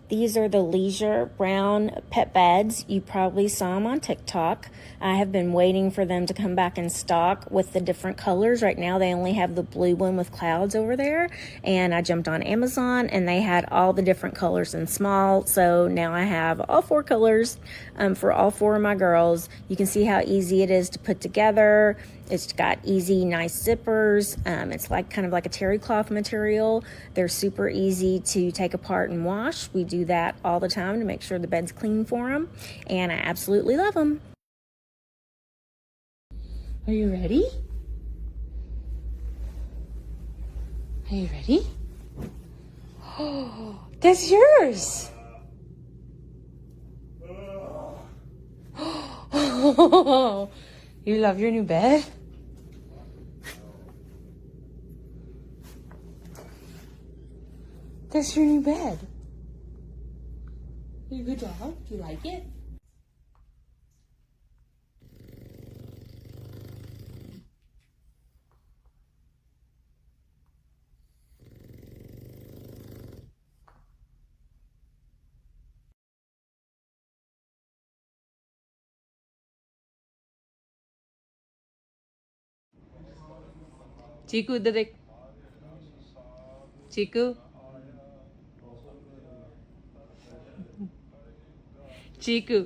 These are the Leisure Brown pet beds. You probably saw them on TikTok. I have been waiting for them to come back in stock with the different colors. Right now they only have the blue one with clouds over there, and I jumped on Amazon and they had all the different colors in small. So now I have all 4 colors for all 4 of my girls. You can see how easy it is to put together. It's got easy, nice zippers. It's like kind of like a terry cloth material. They're super easy to take apart and wash. We do that all the time to make sure the bed's clean for them, and I absolutely love them. Are you ready? Are you ready? Oh, that's yours. Oh, you love your new bed? That's your new bed. Good job. Do you like it? चीकू इधर देख चीकू चीकू